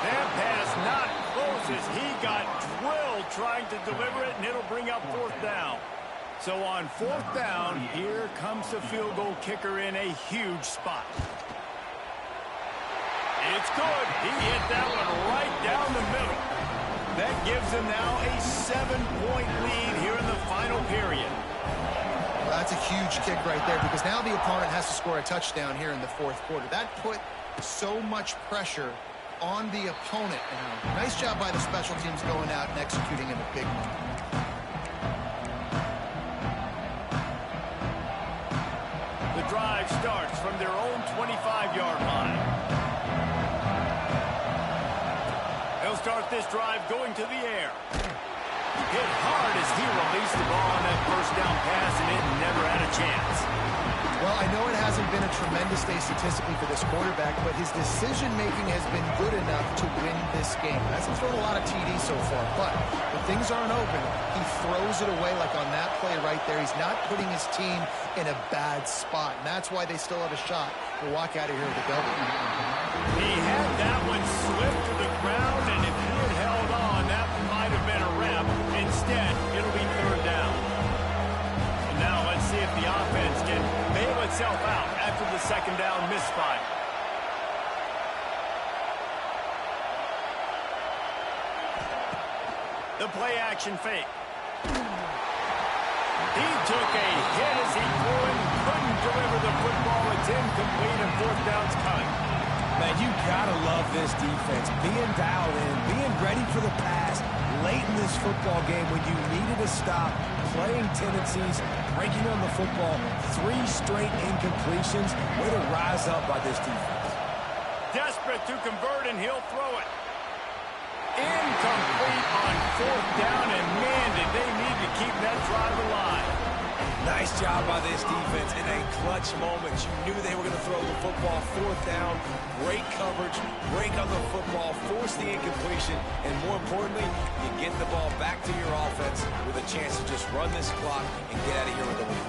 That pass not close as he got drilled trying to deliver it, and it'll bring up 4th down. So on 4th down, here comes the field goal kicker in a huge spot. It's good. He hit that one right down the middle. That gives them now a 7-point lead here in the final period. Well, that's a huge kick right there, because now the opponent has to score a touchdown here in the 4th quarter. That put so much pressure on the opponent. And nice job by the special teams going out and executing in a big moment. The drive starts from their own 25-yard line. They'll start this drive going to the air. Hit hard as he released the ball on that 1st down pass, and it never had a chance. Well, I know it hasn't been a tremendous day statistically for this quarterback, but his decision-making has been good enough to win this game. He hasn't thrown a lot of TDs so far, but when things aren't open, he throws it away like on that play right there. He's not putting his team in a bad spot, and that's why they still have a shot to walk out of here with a W. He had that one slip to the ground, and if he had held on, that might have been a rep. Instead, it'll be 3rd down. And now let's see if the offense can bail itself out after the 2nd down misfire. The play action fake. He took a hit as he threw it, couldn't deliver the football. It's incomplete, and 4th down's coming. Man, you gotta love this defense. Being dialed in, being ready for the pass late in this football game when you needed a stop, playing tendencies, breaking on the football, 3 straight incompletions. Way to rise up by this defense. Desperate to convert, and he'll throw it. Incomplete on 4th down, and man, did they need to keep that drive alive. Nice job by this defense in a clutch moment. You knew they were going to throw the football. 4th down, great coverage, break on the football, force the incompletion, and more importantly, you get the ball back to your offense with a chance to just run this clock and get out of here with a lead.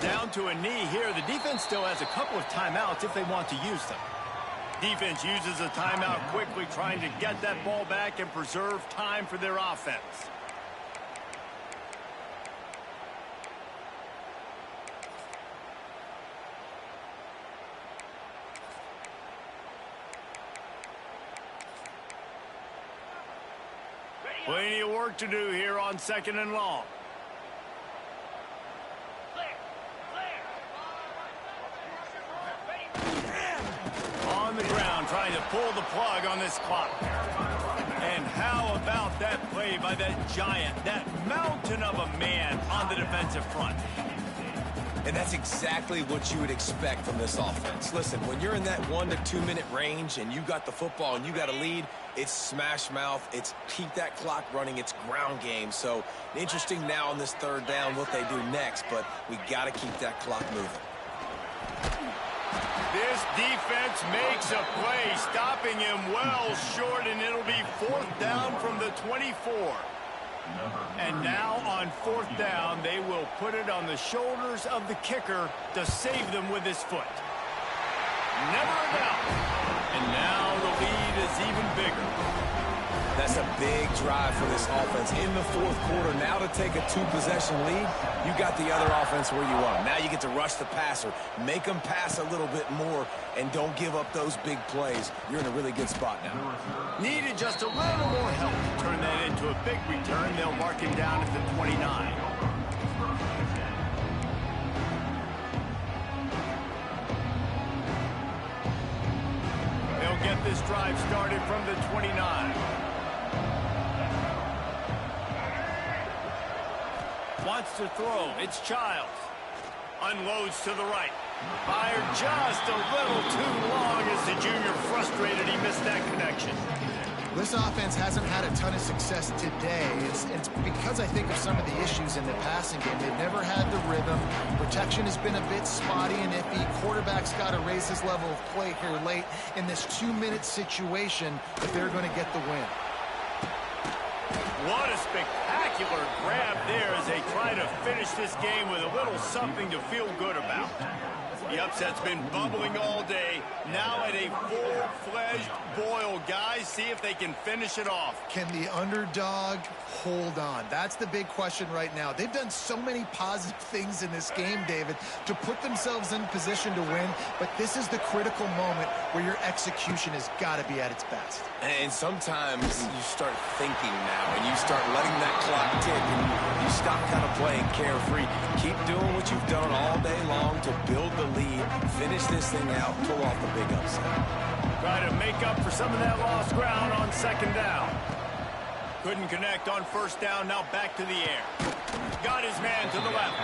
Down to a knee here. The defense still has a couple of timeouts if they want to use them. Defense uses a timeout quickly, trying to get that ball back and preserve time for their offense. Plenty of work to do here on 2nd and long. On the ground, trying to pull the plug on this clock. And how about that play by that giant, that mountain of a man on the defensive front? And that's exactly what you would expect from this offense. Listen, when you're in that 1 to 2 minute range and you got the football and you got a lead, it's smash mouth, it's keep that clock running, it's ground game. So interesting now on this 3rd down what they do next, but we got to keep that clock moving. This defense makes a play, stopping him well short, and it'll be 4th down from the 24. And now on 4th down, they will put it on the shoulders of the kicker to save them with his foot. Never a doubt. And now the lead is even bigger. That's a big drive for this offense in the fourth quarter. Now to take a two-possession lead, you got the other offense where you want them. Now you get to rush the passer, make them pass a little bit more, and don't give up those big plays. You're in a really good spot now. Needed just a little more help to turn that into a big return. They'll mark him down at the 29. They'll get this drive started from the 29. Wants to throw. It's Childs. Unloads to the right. Fired just a little too long as the junior frustrated he missed that connection. This offense hasn't had a ton of success today. It's because I think of some of the issues in the passing game. They've never had the rhythm. Protection has been a bit spotty and iffy. Quarterback's got to raise his level of play here late in this 2-minute situation if they're going to get the win. What a spectacular grab there as they try to finish this game with a little something to feel good about. The upset's been bubbling all day. Now at a full-fledged boil, guys. See if they can finish it off. Can the underdog hold on? That's the big question right now. They've done so many positive things in this game, David, to put themselves in position to win, but this is the critical moment where your execution has got to be at its best. And sometimes you start thinking now, and you start letting that clock tick, and you stop kind of playing carefree. Keep doing what you've done all day long to build the lead, finish this thing out, pull off the big upset. Try to make up for some of that lost ground on second down. Couldn't connect on first down, now back to the air. Got his man to the left.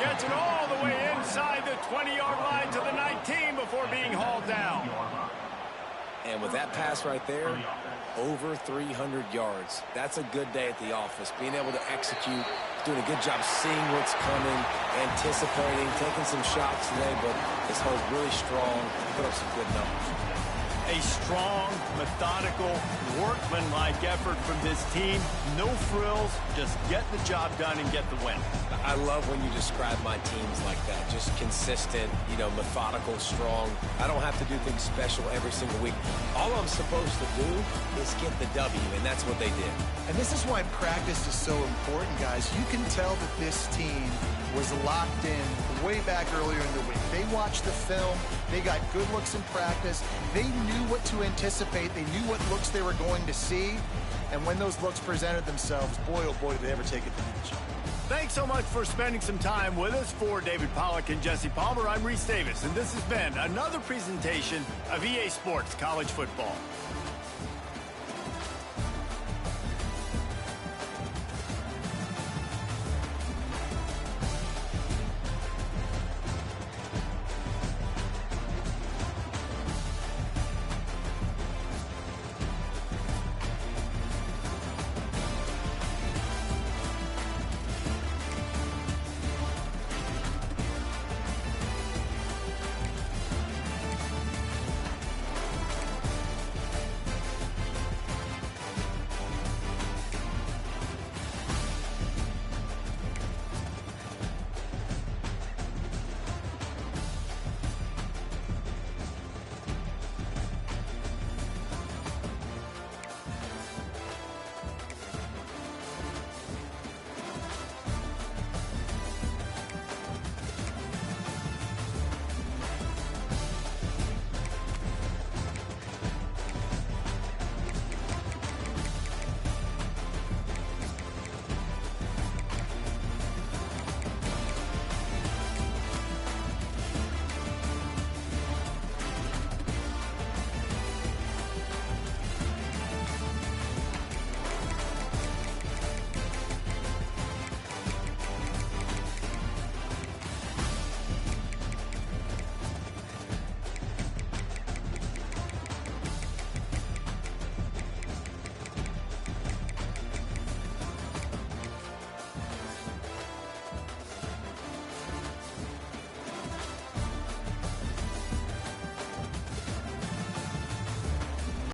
Gets it all the way inside the 20-yard line to the 19 before being hauled down. And with that pass right there, over 300 yards. That's a good day at the office. Being able to execute, doing a good job seeing what's coming, anticipating, taking some shots today, but this holds really strong, put up some good numbers. A strong, methodical, workmanlike effort from this team. No frills, just get the job done and get the win. I love when you describe my teams like that. Just consistent, methodical, strong. I don't have to do things special every single week. All I'm supposed to do is get the W, and that's what they did. And this is why practice is so important, guys. You can tell that this team was locked in way back earlier in the week. They watched the film. They got good looks in practice. They knew what to anticipate. They knew what looks they were going to see. And when those looks presented themselves, boy, oh boy, did they ever take advantage. Thanks so much for spending some time with us. For David Pollack and Jesse Palmer, I'm Reese Davis, and this has been another presentation of EA Sports College Football.